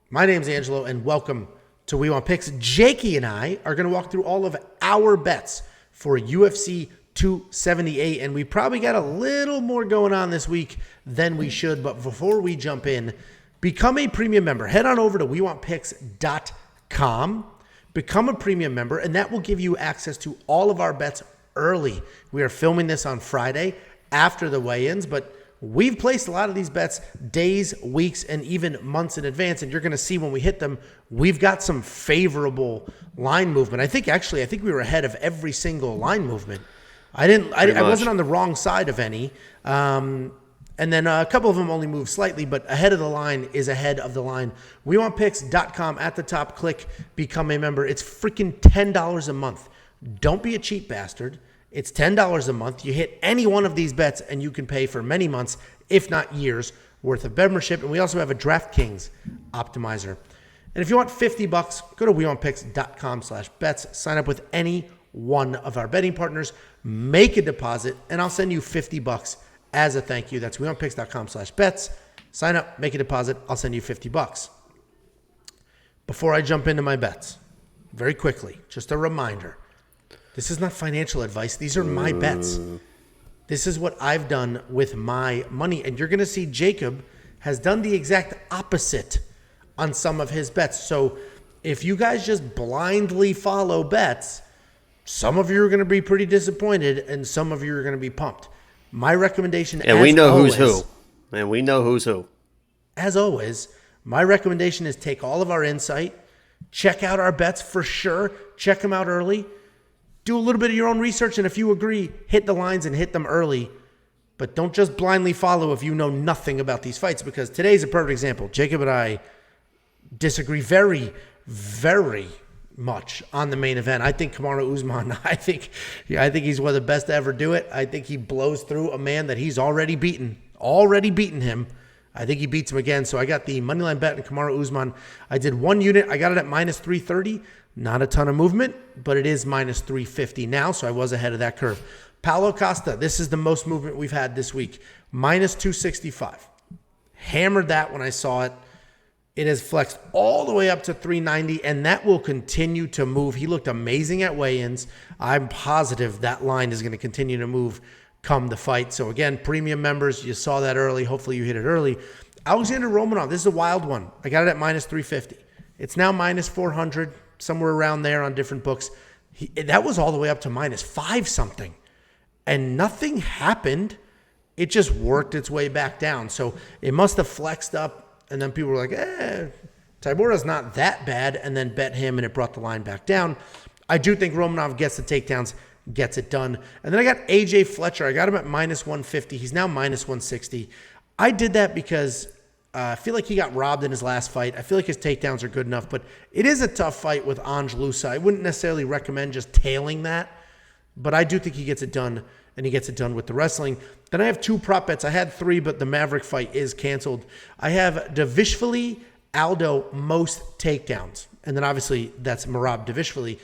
My name's Angelo, and welcome to We Want Picks. Jakey and I are going to walk through all of our bets for UFC 278, and we probably got a little more going on this week than we should. But before we jump in, become a premium member. Head on over to WeWantPicks.com. Become a premium member, and that will give you access to all of our bets early. We are filming this on Friday after the weigh-ins, but we've placed a lot of these bets days, weeks, and even months in advance, and you're going to see when we hit them, we've got some favorable line movement. I think we were ahead of every single line movement. I wasn't on the wrong side of any. And then a couple of them only moved slightly, but ahead of the line is ahead of the line. WeWantPicks.com at the top. Click Become a Member. It's freaking $10 a month. Don't be a cheap bastard. It's $10 a month. You hit any one of these bets, and you can pay for many months, if not years, worth of membership. And we also have a DraftKings optimizer. And if you want $50, go to WeWantPicks.com/bets. Sign up with any one of our betting partners. Make a deposit, and I'll send you $50 as a thank you. That's WeWantPicks.com/bets. Sign up, make a deposit. I'll send you $50. Before I jump into my bets, very quickly, just a reminder. This is not financial advice. These are my bets. This is what I've done with my money. And you're going to see Jacob has done the exact opposite on some of his bets. So if you guys just blindly follow bets, some of you are going to be pretty disappointed and some of you are going to be pumped. My recommendation, and we know who's who. And we know who's who. As always, my recommendation is take all of our insight, check out our bets for sure, check them out early. Do a little bit of your own research, and if you agree, hit the lines and hit them early. But don't just blindly follow if you know nothing about these fights, because today's a perfect example. Jacob and I disagree very, very much on the main event. I think Kamaru Usman, I think he's one of the best to ever do it. I think he blows through a man that he's already beaten him. I think he beats him again. So I got the moneyline bet in Kamaru Usman. I did one unit. I got it at minus 330. Not a ton of movement, but it is minus 350 now, so I was ahead of that curve. Paulo Costa, this is the most movement we've had this week. Minus 265. Hammered that when I saw it. It has flexed all the way up to 390, and that will continue to move. He looked amazing at weigh-ins. I'm positive that line is going to continue to move come the fight. So again, premium members, you saw that early. Hopefully you hit it early. Alexander Romanov, this is a wild one. I got it at minus 350. It's now minus 400, somewhere around there on different books. That was all the way up to minus 5 something, and nothing happened. It just worked its way back down. So it must have flexed up, and then people were like, Tybora's not that bad, and then bet him, and it brought the line back down. I do think Romanov gets the takedowns, gets it done. And then I got AJ Fletcher. I got him at minus 150. He's now minus 160. I did that because I feel like he got robbed in his last fight. I feel like his takedowns are good enough, but it is a tough fight with Lusa. I wouldn't necessarily recommend just tailing that, but I do think he gets it done, and he gets it done with the wrestling. Then I have 2 prop bets. I had 3, but the Maverick fight is canceled. I have Davishvili, Aldo, most takedowns, and then obviously that's Merab Davishvili.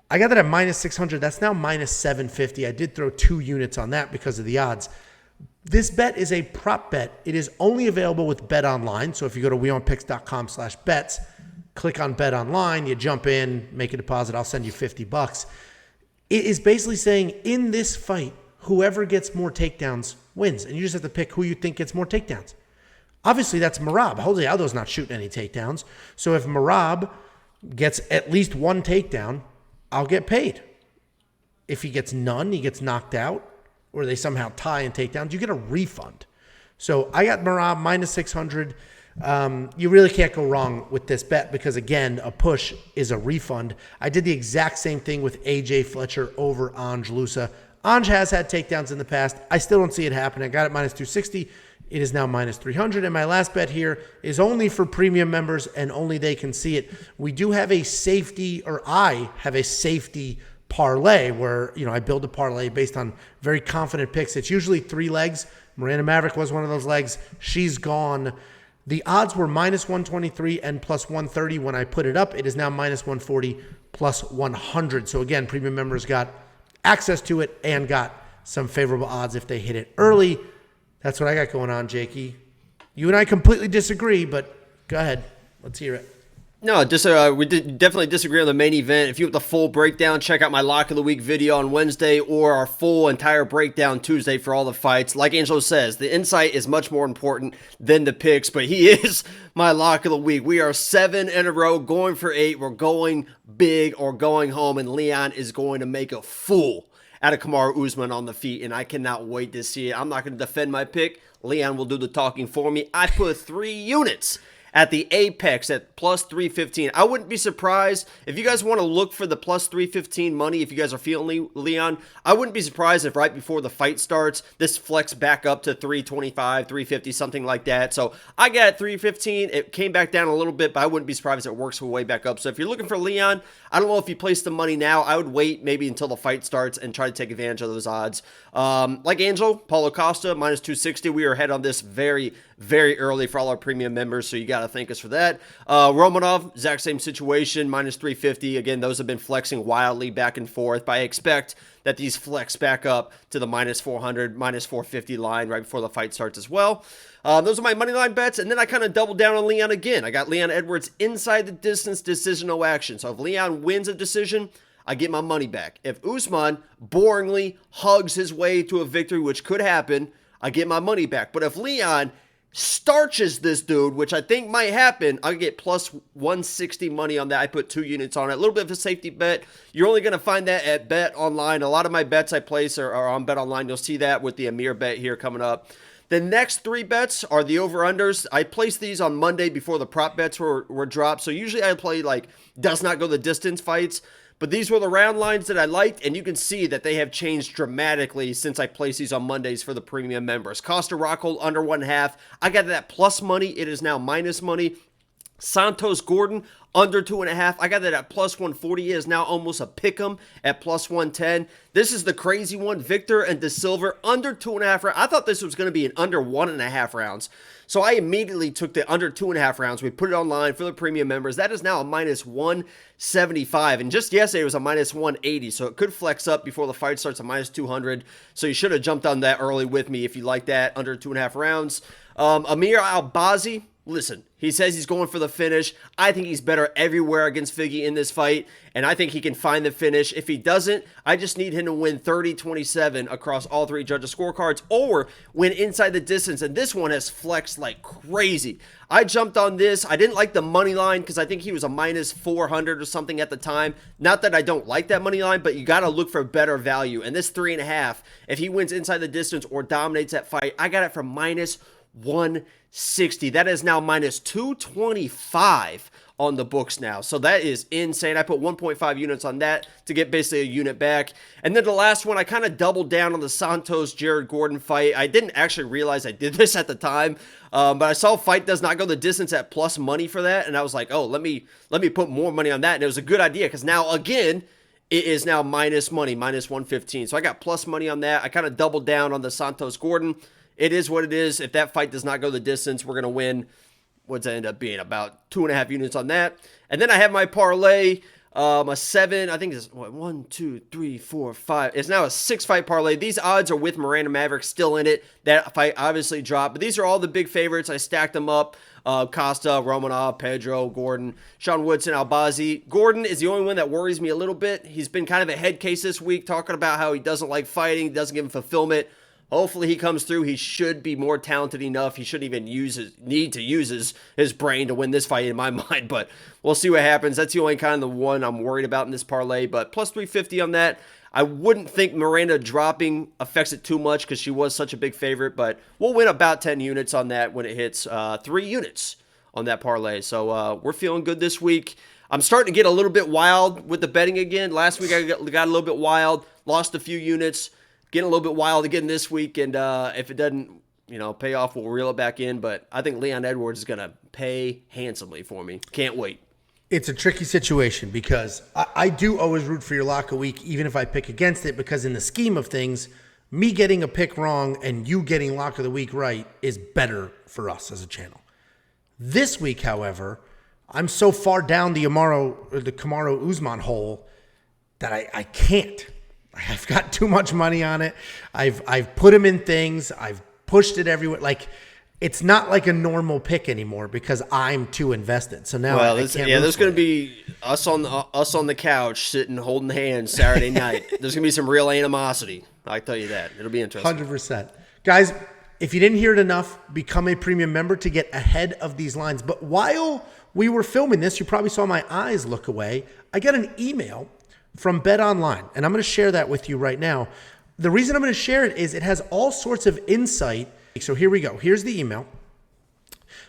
I got that at minus 600. That's now minus 750. I did throw 2 units on that because of the odds. This bet is a prop bet. It is only available with Bet Online. So if you go to WeWantPicks.com/bets, click on Bet Online, you jump in, make a deposit. I'll send you $50. It is basically saying in this fight, whoever gets more takedowns wins. And you just have to pick who you think gets more takedowns. Obviously, that's Merab. Jose Aldo's not shooting any takedowns. So if Merab gets at least 1 takedown, I'll get paid. If he gets none, he gets knocked out, or they somehow tie and takedowns, you get a refund. So I got Merab minus 600. You really can't go wrong with this bet because, again, a push is a refund. I did the exact same thing with AJ Fletcher over Lusa. Has had takedowns in the past. I still don't see it happen. I got it minus 260. It is now minus 300. And my last bet here is only for premium members, and only they can see it. We do have a safety, or I have a safety parlay where, I build a parlay based on very confident picks. It's usually 3 legs. Miranda Maverick was one of those legs. She's gone. The odds were minus 123 and plus 130 when I put it up. It is now minus 140 plus 100. So again, premium members got access to it and got some favorable odds if they hit it early. That's what I got going on, Jakey. You and I completely disagree, but go ahead. Let's hear it. No, we definitely disagree on the main event. If you want the full breakdown, check out my Lock of the Week video on Wednesday or our full entire breakdown Tuesday for all the fights. Like Angelo says, the insight is much more important than the picks, but he is my Lock of the Week. We are 7 in a row, going for 8. We're going big or going home, and Leon is going to make a fool out of Kamaru Usman on the feet, and I cannot wait to see it. I'm not going to defend my pick. Leon will do the talking for me. I put 3 units at the Apex at plus 315. I wouldn't be surprised if you guys want to look for the plus 315 money. If you guys are feeling Leon, I wouldn't be surprised if right before the fight starts, this flex back up to 325, 350, something like that. So I got 315. It came back down a little bit, but I wouldn't be surprised if it works way back up. So if you're looking for Leon, I don't know if you place the money now. I would wait maybe until the fight starts and try to take advantage of those odds. Like Angel, Paulo Costa, minus 260. We are ahead on this very, very early for all our premium members, so you got to thank us for that. Romanov, exact same situation, minus 350. Again, those have been flexing wildly back and forth, but I expect that these flex back up to the minus 400, minus 450 line right before the fight starts as well. Those are my money line bets, and then I kind of doubled down on Leon again. I got Leon Edwards inside the distance, decision, no action. So if Leon wins a decision, I get my money back. If Usman boringly hugs his way to a victory, which could happen, I get my money back. But if Leon starches this dude, which I think might happen, I'll get plus 160 money on that. I put 2 units on it. A little bit of a safety bet. You're only going to find that at Bet Online. A lot of my bets I place are on Bet Online. You'll see that with the Amir bet here coming up. The next 3 bets are the over-unders. I placed these on Monday before the prop bets were dropped. So usually I play like does not go the distance fights. But these were the round lines that I liked, and you can see that they have changed dramatically since I placed these on Mondays for the premium members. Costa Rockhold under 1.5. I got that plus money. It is now minus money. Santos Gordon under 2.5. I got that at plus 140. It is now almost a pick'em at plus 110. This is the crazy one. Victor and De Silva under 2.5 rounds. I thought this was going to be an under 1.5 rounds. So I immediately took the under 2.5 rounds. We put it online for the premium members. That is now a minus 175. And just yesterday it was a minus 180. So it could flex up before the fight starts at minus 200. So you should have jumped on that early with me if you like that under 2.5 rounds. Amir Al Bazi. Listen, he says he's going for the finish. I think he's better everywhere against Figgy in this fight, and I think he can find the finish. If he doesn't, I just need him to win 30-27 across all 3 judges' scorecards or win inside the distance, and this one has flexed like crazy. I jumped on this. I didn't like the money line because I think he was a minus 400 or something at the time. Not that I don't like that money line, but you got to look for better value, and this 3.5, if he wins inside the distance or dominates that fight, I got it for minus 160. That is now minus 225 on the books now. So that is insane. I put 1.5 units on that to get basically a unit back. And then the last one, I kind of doubled down on the Santos Jared Gordon fight. I didn't actually realize I did this at the time, but I saw fight does not go the distance at plus money for that, and I was like, oh, let me put more money on that. And it was a good idea because now again, it is now minus money, minus 115. So I got plus money on that. I kind of doubled down on the Santos Gordon. It is what it is. If that fight does not go the distance, we're going to win. What's that end up being? About 2.5 units on that. And then I have my parlay, a 7. I think it's 1, 2, 3, 4, 5. It's now a 6-fight parlay. These odds are with Miranda Maverick still in it. That fight obviously dropped. But these are all the big favorites. I stacked them up. Costa, Romanov, Pedro, Gordon, Sean Woodson, Al Bazi. Gordon is the only one that worries me a little bit. He's been kind of a head case this week, talking about how he doesn't like fighting, doesn't give him fulfillment. Hopefully he comes through. He should be more talented enough. He shouldn't even need to use his brain to win this fight in my mind, but we'll see what happens. That's the only kind of the one I'm worried about in this parlay, but plus 350 on that. I wouldn't think Miranda dropping affects it too much because she was such a big favorite, but we'll win about 10 units on that when it hits 3 units on that parlay. So we're feeling good this week. I'm starting to get a little bit wild with the betting again. Last week I got a little bit wild, lost a few units. Getting a little bit wild again this week, and if it doesn't, pay off, we'll reel it back in. But I think Leon Edwards is going to pay handsomely for me. Can't wait. It's a tricky situation because I do always root for your lock a week, even if I pick against it, because in the scheme of things, me getting a pick wrong and you getting lock of the week right is better for us as a channel. This week, however, I'm so far down the Kamaru Usman hole that I can't. I've got too much money on it. I've put him in things. I've pushed it everywhere. Like, it's not like a normal pick anymore because I'm too invested. So now there's going to be us on the couch sitting holding hands Saturday night. There's going to be some real animosity. I tell you that. It'll be interesting. 100%. Guys, if you didn't hear it enough, become a premium member to get ahead of these lines. But while we were filming this, you probably saw my eyes look away. I got an email from Bet Online, and I'm going to share that with you right now. The reason I'm going to share it is it has all sorts of insight. So here we go. Here's the email.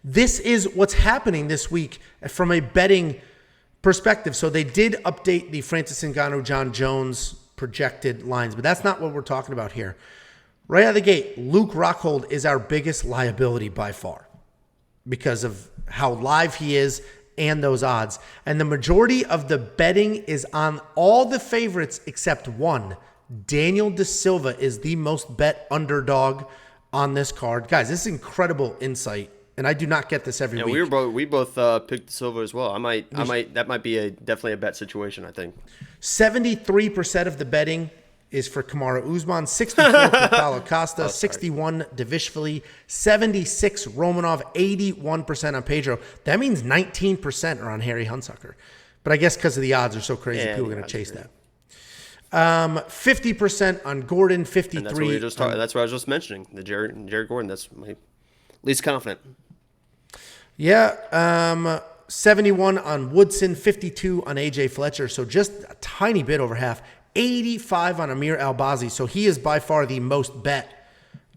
This is what's happening this week from a betting perspective. So they did update the Francis Ngannou, John Jones projected lines, but that's not what we're talking about here. Right out of the gate, Luke Rockhold is our biggest liability by far because of how live he is and those odds. And the majority of the betting is on all the favorites except one. Daniel Da Silva is the most bet underdog on this card. Guys, this is incredible insight, and I do not get this every week. We both picked Silva as well. That might be definitely a bet situation, I think. 73% of the betting is for Kamaru Usman, 64 for Paulo Costa, 61 Davishvili, 76 Romanov, 81% on Pedro. That means 19% are on Harry Hunsucker. But I guess because of the odds are so crazy, people are going to chase that. 50% on Gordon, 53. And that's what I was just mentioning. The Jared Gordon. That's my least confident. Yeah. 71 on Woodson, 52 on AJ Fletcher. So just a tiny bit over half. 85 on Amir Al Bazi. So he is by far the most bet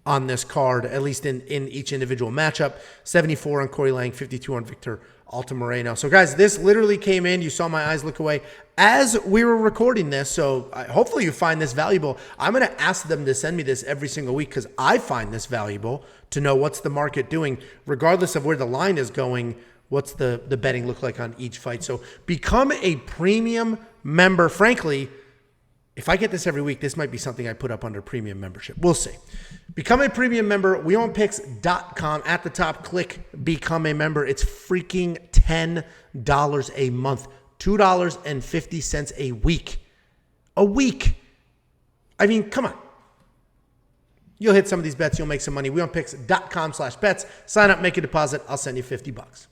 on this card, at least in each individual matchup. 74 on Corey Lang, 52 on Victor Altamirano. So guys, this literally came in. You saw my eyes look away as we were recording this. So hopefully you find this valuable. I'm going to ask them to send me this every single week because I find this valuable to know what's the market doing, regardless of where the line is going. What's the betting look like on each fight? So become a premium member. Frankly, if I get this every week, this might be something I put up under premium membership. We'll see. Become a premium member. WeOwnPicks.com. At the top, click Become a Member. It's freaking $10 a month. $2.50 a week. A week. I mean, come on. You'll hit some of these bets. You'll make some money. WeOwnPicks.com/bets. Sign up, make a deposit. I'll send you $50.